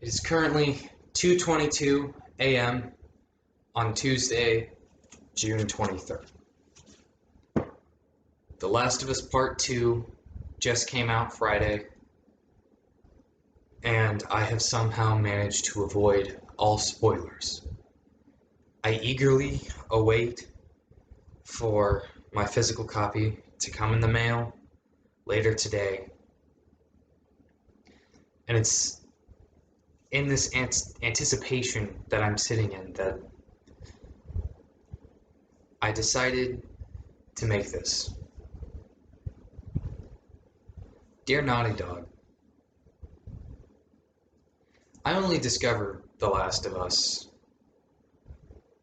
It is currently 2:22 a.m. on Tuesday, June 23rd. The Last of Us Part 2 just came out Friday, and I have somehow managed to avoid all spoilers. I eagerly await for my physical copy to come in the mail later today, and it's in this anticipation that I'm sitting in that I decided to make this. Dear Naughty Dog, I only discovered The Last of Us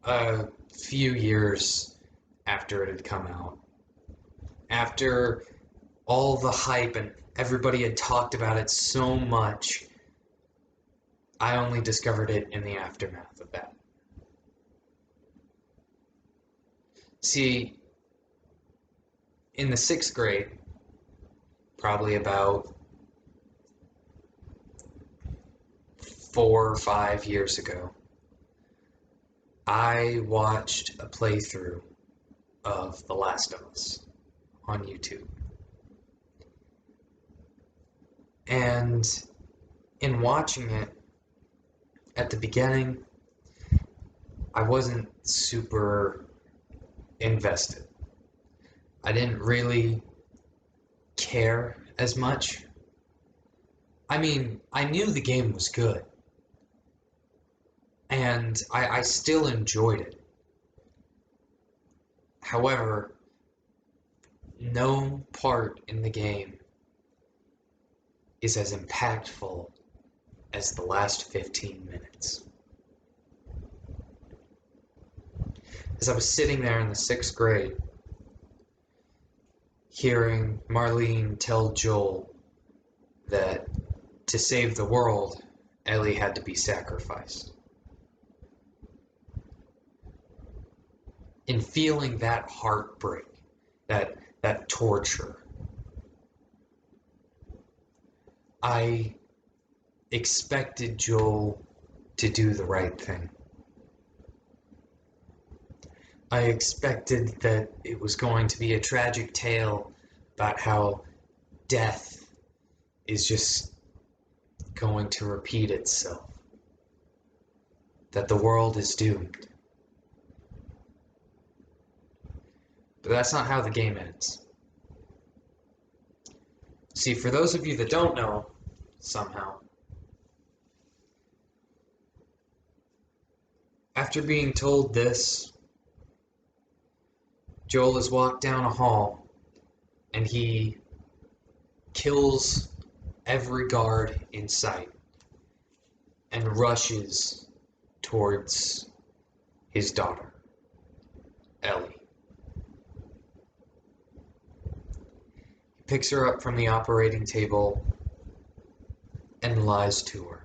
a few years after it had come out. After all the hype and everybody had talked about it so much, I only discovered it in the aftermath of that. See, in the 6th grade, probably about 4 or 5 years ago, I watched a playthrough of The Last of Us on YouTube. And in watching it, at the beginning, I wasn't super invested. I didn't really care as much. I mean, I knew the game was good, and I still enjoyed it. However, no part in the game is as impactful as the last 15 minutes. As I was sitting there in the 6th grade, hearing Marlene tell Joel that to save the world, Ellie had to be sacrificed. In feeling that heartbreak, that torture, I expected Joel to do the right thing. I expected that it was going to be a tragic tale about how death is just going to repeat itself. That the world is doomed. But that's not how the game ends. See, for those of you that don't know, somehow, after being told this, Joel has walked down a hall and he kills every guard in sight and rushes towards his daughter, Ellie. He picks her up from the operating table and lies to her.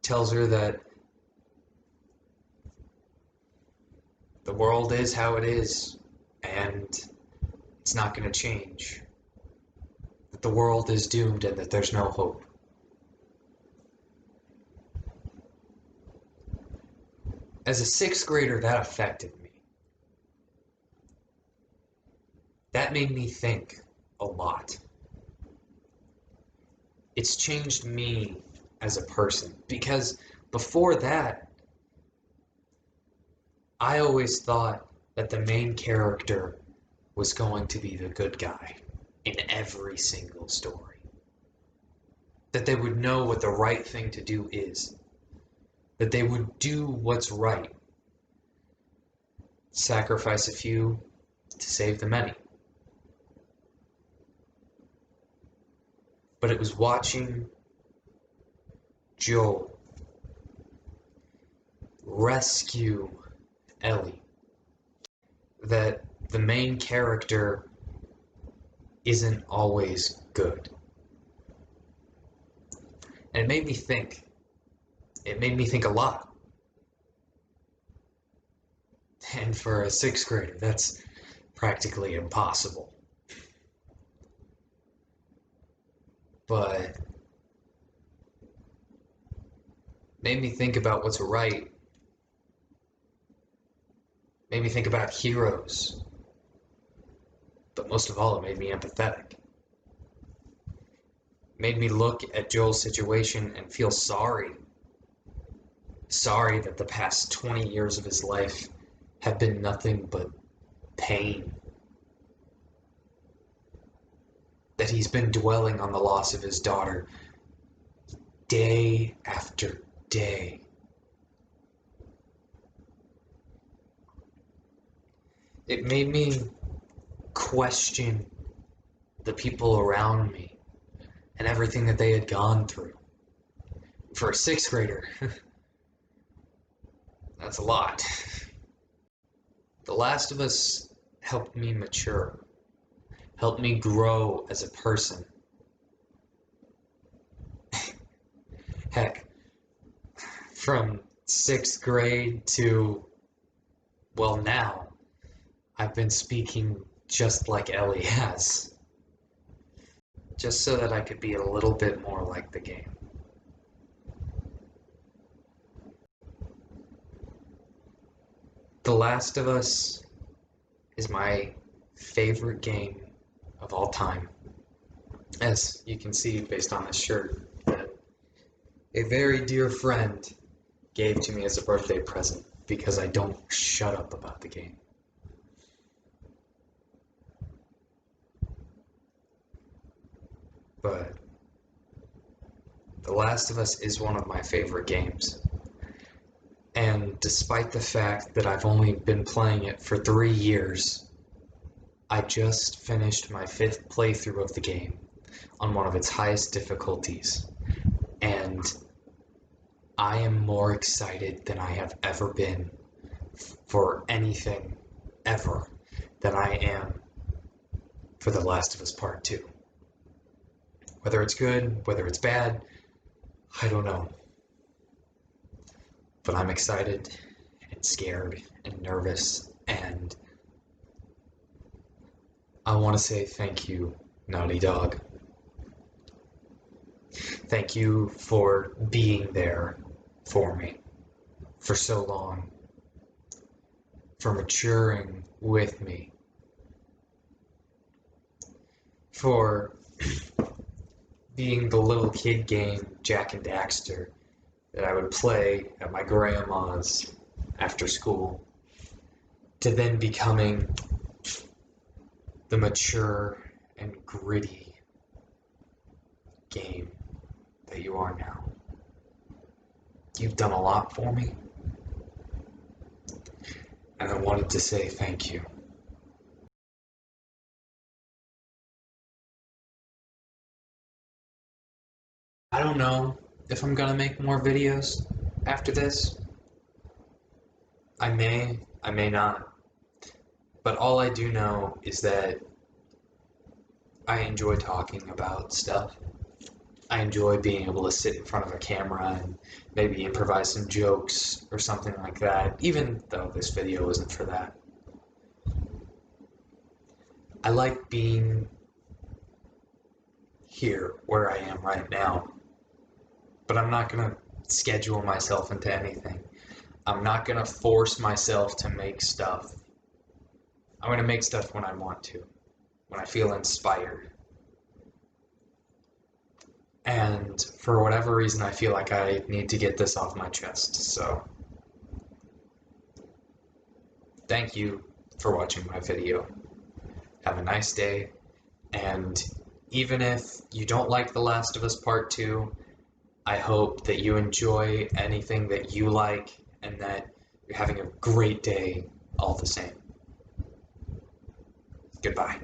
Tells her that the world is how it is, and it's not going to change. That the world is doomed and that there's no hope. As a 6th grader, that affected me. That made me think a lot. It's changed me as a person, because before that, I always thought that the main character was going to be the good guy in every single story. That they would know what the right thing to do is. That they would do what's right. Sacrifice a few to save the many. But it was watching Joel rescue Ellie that the main character isn't always good. And it made me think. It made me think a lot. And for a 6th grader, that's practically impossible. but made me think about what's right. Made me think about heroes. But most of all, it made me empathetic. Made me look at Joel's situation and feel sorry. Sorry that the past 20 years of his life have been nothing but pain. That he's been dwelling on the loss of his daughter day after day. It made me question the people around me and everything that they had gone through. For a sixth grader, that's a lot. The Last of Us helped me mature, helped me grow as a person. Heck, from sixth grade to, well, now, I've been speaking just like Ellie has. Just so that I could be a little bit more like the game. The Last of Us is my favorite game of all time. As you can see based on this shirt that a very dear friend gave to me as a birthday present because I don't shut up about the game. But The Last of Us is one of my favorite games. And despite the fact that I've only been playing it for 3 years, I just finished my 5th playthrough of the game on one of its highest difficulties. And I am more excited than I have ever been for anything ever than I am for The Last of Us Part 2. Whether it's good, whether it's bad, I don't know. But I'm excited and scared and nervous, and I want to say thank you, Naughty Dog. Thank you for being there for me for so long, for maturing with me, for being the little kid game Jak and Daxter that I would play at my grandma's after school, to then becoming the mature and gritty game that you are now. You've done a lot for me, and I wanted to say thank you. I don't know if I'm gonna make more videos after this. I may not. But all I do know is that I enjoy talking about stuff. I enjoy being able to sit in front of a camera and maybe improvise some jokes or something like that, even though this video isn't for that. I like being here where I am right now, but I'm not gonna schedule myself into anything. I'm not gonna force myself to make stuff. I'm gonna make stuff when I want to, when I feel inspired. And for whatever reason, I feel like I need to get this off my chest. So, thank you for watching my video. Have a nice day. And even if you don't like The Last of Us Part 2, I hope that you enjoy anything that you like and that you're having a great day all the same. Goodbye.